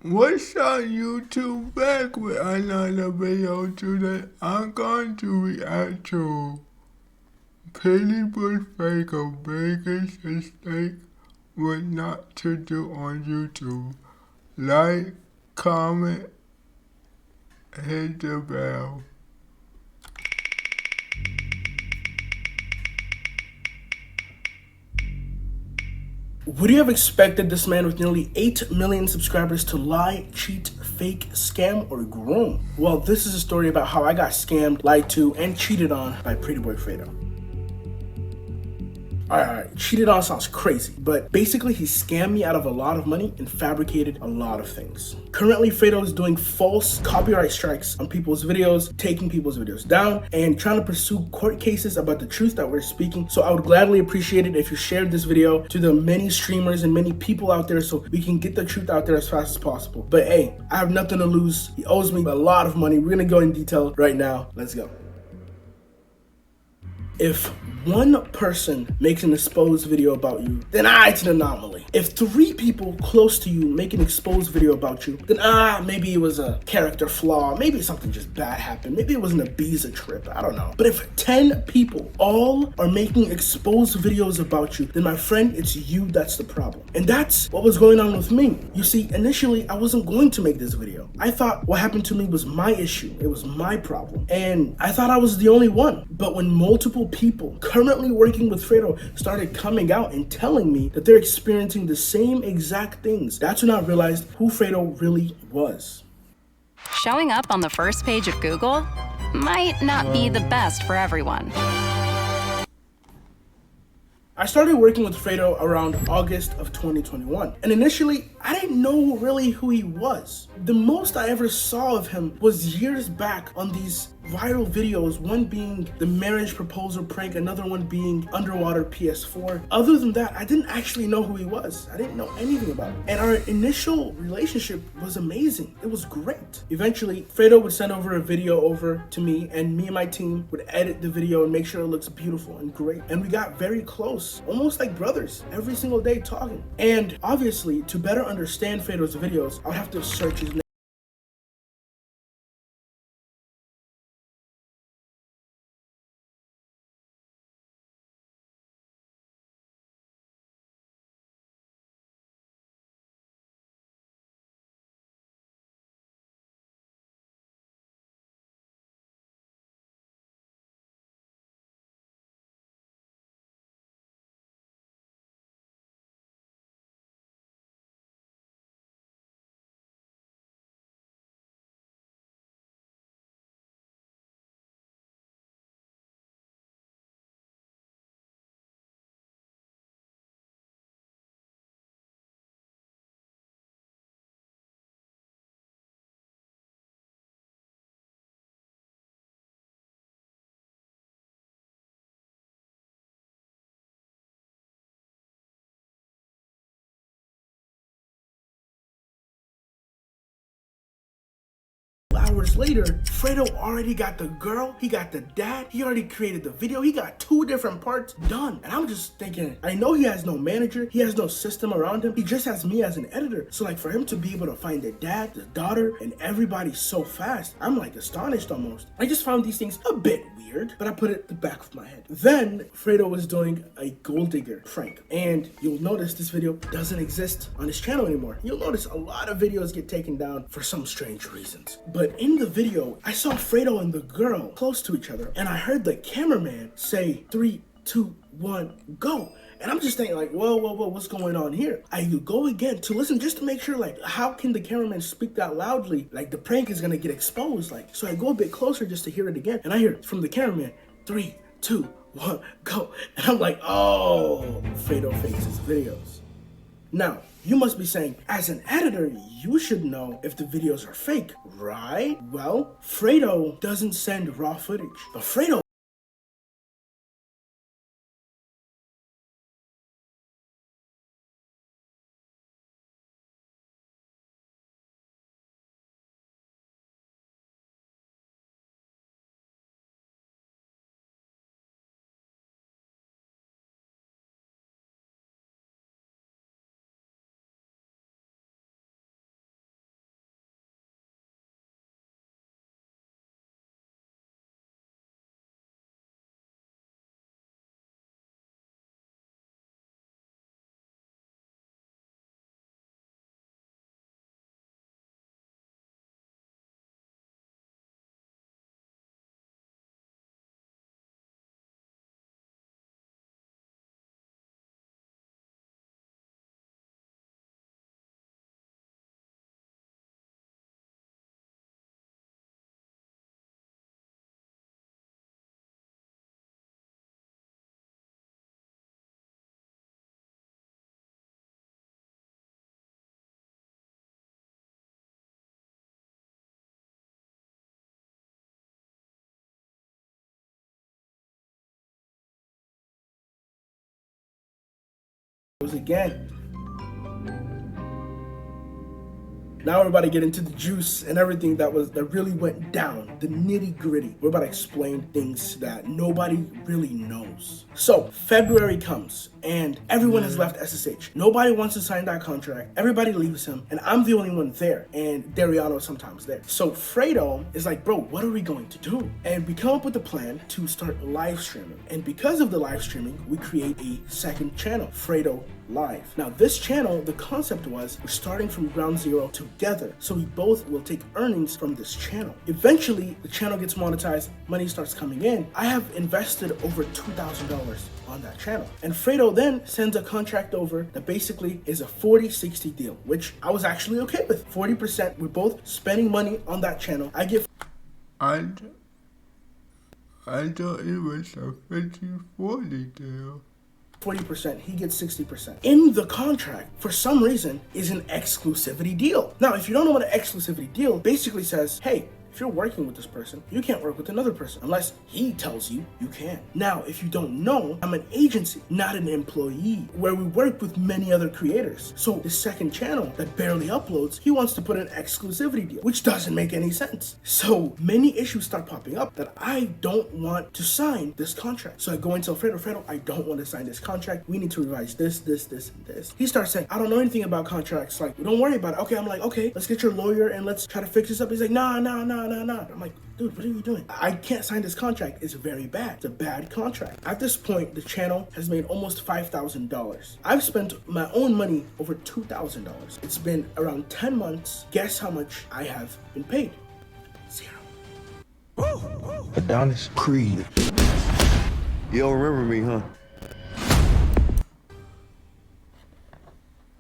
What's up, YouTube? Back with another video today. I'm going to react to PrettyBoyFredo's biggest mistake what not to do on YouTube. Like, comment, hit the bell. Would you have expected this man with nearly 8 million subscribers to lie, cheat, fake, scam, or groom? Well, this is a story about how I got scammed, lied to, and cheated on by PrettyBoyFredo. Alright, cheated on sounds crazy, but basically he scammed me out of a lot of money and fabricated a lot of things. Currently, Fredo is doing false copyright strikes on people's videos, taking people's videos down, and trying to pursue court cases about the truth that we're speaking. So I would gladly appreciate it if you shared this video to the many streamers and many people out there so we can get the truth out there as fast as possible. But hey, I have nothing to lose. He owes me a lot of money. We're gonna go in detail right now. Let's go. If one person makes an exposed video about you, then it's an anomaly. If 3 people close to you make an exposed video about you, then maybe it was a character flaw, maybe something just bad happened, maybe it was an Ibiza trip, I don't know. But if 10 people all are making exposed videos about you, then my friend, it's you that's the problem. And that's what was going on with me. You see, initially I wasn't going to make this video. I thought what happened to me was my issue, it was my problem. And I thought I was the only one. But when multiple people currently working with Fredo started coming out and telling me that they're experiencing the same exact things, that's when I realized who Fredo really was. Showing up on the first page of Google might not be the best for everyone. I started working with Fredo around August of 2021, and initially I didn't know really who he was. The most I ever saw of him was years back on these viral videos, one being the marriage proposal prank, another one being underwater PS4. Other than that, I didn't actually know who he was. I didn't know anything about him. And our initial relationship was amazing. It was great. Eventually, Fredo would send over a video over to me, and me and my team would edit the video and make sure it looks beautiful and great. And we got very close, almost like brothers, every single day talking. And obviously, to better understand Fredo's videos, I'll have to search his name. Hours later, Fredo already got the girl, he got the dad, he already created the video, he got 2 different parts done. And I'm just thinking, I know he has no manager, he has no system around him, he just has me as an editor. So like for him to be able to find the dad, the daughter, and everybody so fast, I'm like astonished almost. I just found these things a bit weird, but I put it at the back of my head. Then Fredo was doing a gold digger prank, and you'll notice this video doesn't exist on his channel anymore. You'll notice a lot of videos get taken down for some strange reasons. But in the video, I saw Fredo and the girl close to each other, and I heard the cameraman say 3, 2, 1, go. And I'm just thinking like, whoa, what's going on here? I go again to listen just to make sure, like, how can the cameraman speak that loudly? Like the prank is gonna get exposed. Like, so I go a bit closer just to hear it again, and I hear from the cameraman, 3, 2, 1, go. And I'm like, oh, Fredo fakes his videos. Now, you must be saying, as an editor, you should know if the videos are fake, right? Well, Fredo doesn't send raw footage, but Fredo again. Now we're about to get into the juice and everything that really went down, the nitty gritty. We're about to explain things that nobody really knows. So February comes and everyone has left SSH. Nobody wants to sign that contract. Everybody leaves him and I'm the only one there, and Dariano's sometimes there. So Fredo is like, bro, what are we going to do? And we come up with a plan to start live streaming. And because of the live streaming, we create a second channel, Fredo Live. Now this channel, the concept was we're starting from ground zero together, so we both will take earnings from this channel. Eventually the channel gets monetized, money starts coming in. I have invested over $2,000 on that channel, and Fredo then sends a contract over that basically is a 40-60 deal, which I was actually okay with. 40%, we're both spending money on that channel. I get I thought it was a 50-40 deal. 40%, he gets 60%. In the contract, for some reason, is an exclusivity deal. Now, if you don't know what an exclusivity deal basically says, hey, if you're working with this person, you can't work with another person unless he tells you you can. Now, if you don't know, I'm an agency, not an employee, where we work with many other creators. So the second channel that barely uploads, he wants to put an exclusivity deal, which doesn't make any sense. So many issues start popping up that I don't want to sign this contract. So I go and tell Fredo, I don't want to sign this contract. We need to revise this, and this. He starts saying, I don't know anything about contracts. Like, don't worry about it. Okay, I'm like, okay, let's get your lawyer and let's try to fix this up. He's like, nah. I'm like, dude, what are you doing? I can't sign this contract. It's very bad. It's a bad contract. At this point, the channel has made almost $5,000. I've spent my own money over $2,000. It's been around 10 months. Guess how much I have been paid? $0. Adonis Creed. You don't remember me, huh?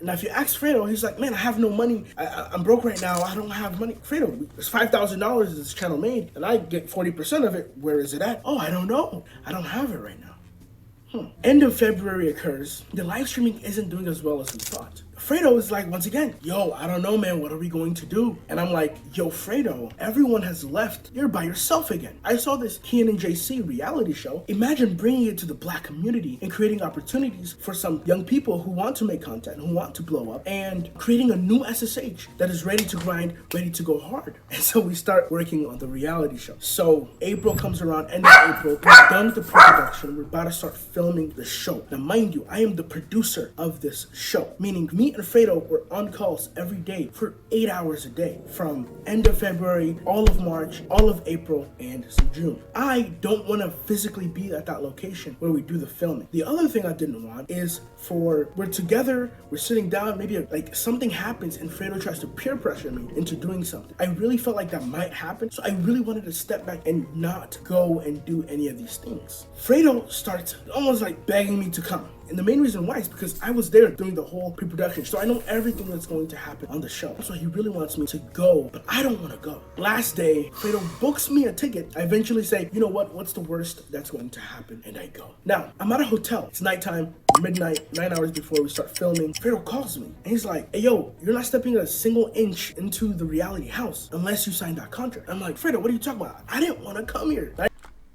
Now, if you ask Fredo, he's like, man, I have no money. I'm broke right now. I don't have money. Fredo, it's $5,000 this channel made, and I get 40% of it. Where is it at? Oh, I don't know. I don't have it right now. End of February occurs. The live streaming isn't doing as well as we thought. Fredo is like, once again, yo, I don't know, man, what are we going to do? And I'm like, yo, Fredo, everyone has left. You're by yourself again. I saw this Kean and JC reality show. Imagine bringing it to the black community and creating opportunities for some young people who want to make content, who want to blow up, and creating a new SSH that is ready to grind, ready to go hard. And so we start working on the reality show. So April comes around, end of April, we're done with the pre-production. We're about to start filming the show. Now, mind you, I am the producer of this show, meaning me and Fredo were on calls every day for 8 hours a day from end of February, all of March, all of April, and some June. I don't want to physically be at that location where we do the filming. The other thing I didn't want is we're together, we're sitting down, maybe like something happens and Fredo tries to peer pressure me into doing something. I really felt like that might happen, so I really wanted to step back and not go and do any of these things. Fredo starts almost like begging me to come. And the main reason why is because I was there during the whole pre-production, so I know everything that's going to happen on the show. So he really wants me to go, but I don't want to go. Last day, Fredo books me a ticket. I eventually say, you know what, what's the worst that's going to happen? And I go. Now, I'm at a hotel. It's nighttime, midnight, 9 hours before we start filming. Fredo calls me, and he's like, hey, yo, you're not stepping a single inch into the reality house unless you sign that contract. I'm like, Fredo, what are you talking about? I didn't want to come here.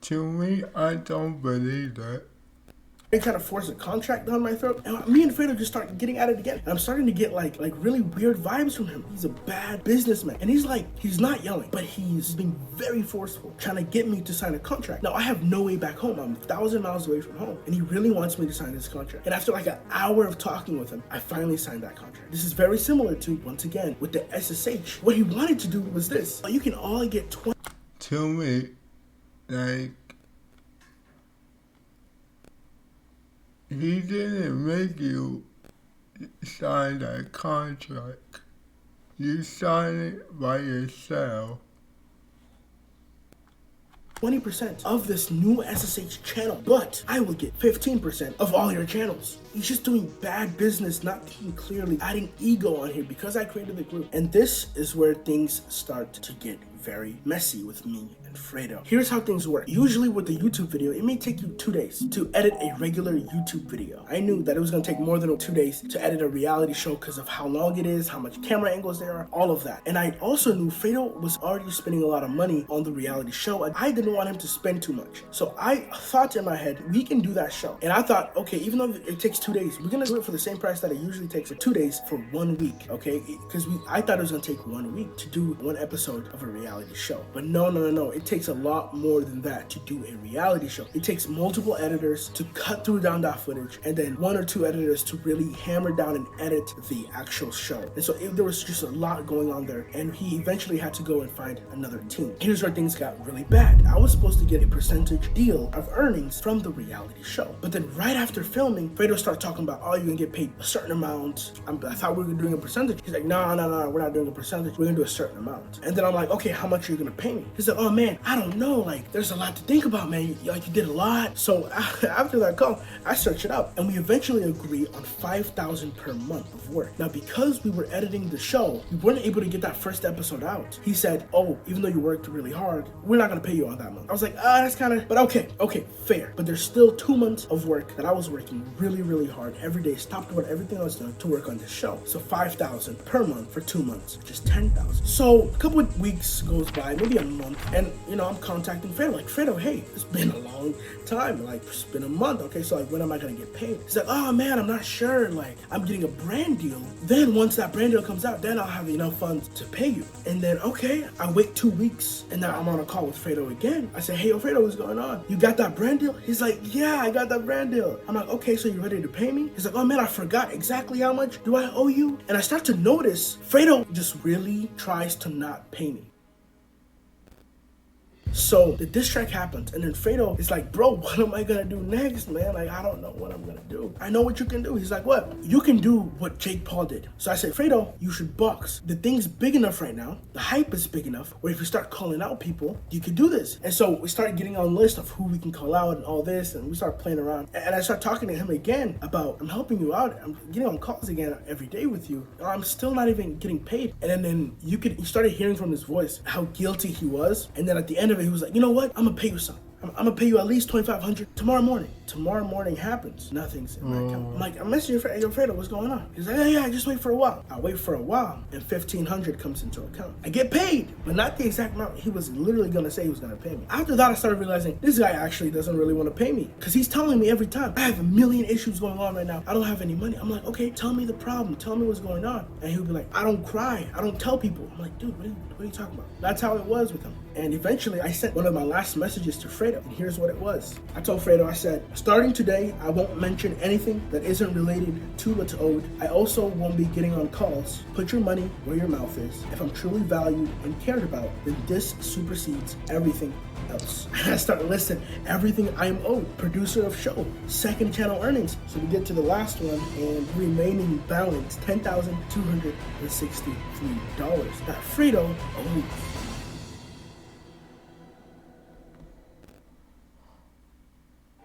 To me, I don't believe that. They try to force a contract down my throat, and me and Fredo just start getting at it again. And I'm starting to get like really weird vibes from him. He's a bad businessman, and he's not yelling, but he's being very forceful, trying to get me to sign a contract. Now I have no way back home. I'm 1,000 miles away from home, and he really wants me to sign this contract. And after like an hour of talking with him, I finally signed that contract. This is very similar to, once again, with the SSH. What he wanted to do was this: you can all get 20. To me, like, he didn't make you sign that contract. You signed it by yourself. 20% of this new SSH channel, but I will get 15% of all your channels. He's just doing bad business, not thinking clearly, adding ego on here because I created the group. And this is where things start to get very messy with me and Fredo. Here's how things work. Usually with the YouTube video, it may take you 2 days to edit a regular YouTube video. I knew that it was gonna take more than 2 days to edit a reality show because of how long it is, how much camera angles there are, all of that. And I also knew Fredo was already spending a lot of money on the reality show, and I didn't want him to spend too much. So I thought in my head, we can do that show. And I thought, okay, even though it takes 2 days, we're gonna do it for the same price that it usually takes for 2 days for 1 week, okay? Because I thought it was gonna take 1 week to do 1 episode of a reality show. But no. It takes a lot more than that to do a reality show. It takes multiple editors to cut through down that footage, and then 1 or 2 editors to really hammer down and edit the actual show. And so there was just a lot going on there, and he eventually had to go and find another team. Here's where things got really bad. I was supposed to get a percentage deal of earnings from the reality show. But then right after filming, Fredo started talking about, oh, you're gonna get paid a certain amount. I thought we were doing a percentage. He's like, no, we're not doing a percentage. We're gonna do a certain amount. And then I'm like, okay, how much are you gonna pay me? He's like, oh man, I don't know. Like, there's a lot to think about, man. You did a lot. So after that call, I searched it up, and we eventually agreed on $5,000 per month of work. Now, because we were editing the show, we weren't able to get that first episode out. He said, oh, even though you worked really hard, we're not gonna pay you on that month. I was like, that's kind of, but okay, fair. But there's still 2 months of work that I was working really hard every day, stopped doing everything I was doing to work on this show. So $5,000 per month for 2 months, which is $10,000. So a couple of weeks goes by, maybe a month, and I'm contacting Fredo, like, Fredo, hey, it's been a long time, like, it's been a month, okay, so like, when am I gonna get paid? He's like, oh man, I'm not sure, like, I'm getting a brand deal. Then once that brand deal comes out, then I'll have enough funds to pay you. And then, okay, I wait 2 weeks, and now I'm on a call with Fredo again. I say, hey, yo, Fredo, what's going on? You got that brand deal? He's like, yeah, I got that brand deal. I'm like, okay, so you ready to pay me? He's like, oh man, I forgot exactly how much do I owe you? And I start to notice Fredo just really tries to not pay me. So the diss track happens, and then Fredo is like, bro, what am I gonna do next, man? Like, I don't know what I'm gonna do. I know what you can do. He's like, what? You can do what Jake Paul did. So I said, Fredo, you should box. The thing's big enough right now. The hype is big enough where if you start calling out people, you can do this. And so we started getting on a list of who we can call out and all this, and we started playing around. And I started talking to him again about, I'm helping you out. I'm getting on calls again every day with you. I'm still not even getting paid. And then you started hearing from his voice how guilty he was. And then at the end of it, he was like, you know what? I'm gonna pay you some. I'm gonna pay you at least $2,500 tomorrow morning. Tomorrow morning happens. Nothing's in my account. I'm like, I'm messaging your yo, Fredo, what's going on? He's like, yeah, just wait for a while. I wait for a while, and $1,500 comes into account. I get paid, but not the exact amount he was literally gonna say he was gonna pay me. After that, I started realizing this guy actually doesn't really want to pay me, because he's telling me every time, I have a million issues going on right now. I don't have any money. I'm like, okay, tell me the problem. Tell me what's going on. And he'll be like, I don't cry. I don't tell people. I'm like, dude, what are you talking about? That's how it was with him. And eventually, I sent one of my last messages to Fredo, and here's what it was. I told Fredo, I said, starting today, I won't mention anything that isn't related to what's owed. I also won't be getting on calls. Put your money where your mouth is. If I'm truly valued and cared about, then this supersedes everything else. I start listing everything I am owed. Producer of show, second channel earnings. So we get to the last one, and remaining balance, $10,263 that Fredo owes.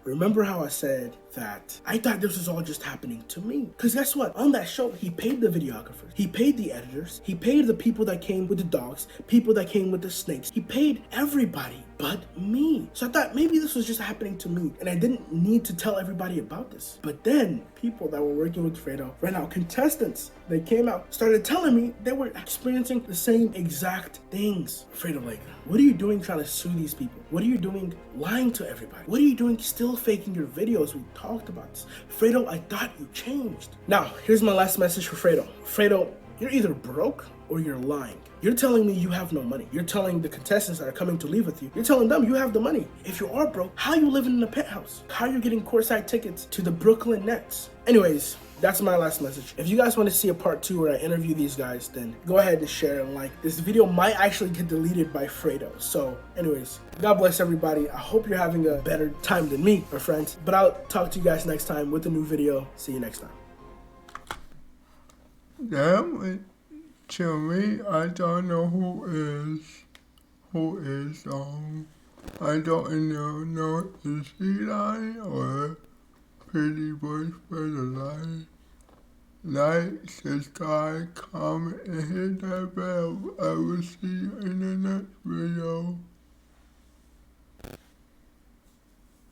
Remember how I said that I thought this was all just happening to me? Because guess what? On that show, he paid the videographers, he paid the editors, he paid the people that came with the dogs, people that came with the snakes. He paid everybody but me. So I thought maybe this was just happening to me, and I didn't need to tell everybody about this. But then people that were working with Fredo right now, contestants, they came out, started telling me they were experiencing the same exact things. Fredo, like, what are you doing trying to sue these people? What are you doing lying to everybody? What are you doing still faking your videos? We talked about this. Fredo, I thought you changed. Now, here's my last message for Fredo. Fredo, you're either broke or you're lying. You're telling me you have no money. You're telling the contestants that are coming to leave with you, you're telling them you have the money. If you are broke, how are you living in a penthouse? How are you getting courtside tickets to the Brooklyn Nets? Anyways, that's my last message. If you guys want to see a part 2 where I interview these guys, then go ahead and share and like. This video might actually get deleted by Fredo. So anyways, God bless everybody. I hope you're having a better time than me, my friends. But I'll talk to you guys next time with a new video. See you next time. Damn, to me, I don't know who is, I don't know if it's Eli or PrettyBoyFredo's. like, subscribe, comment, and hit that bell. I will see you in the next video.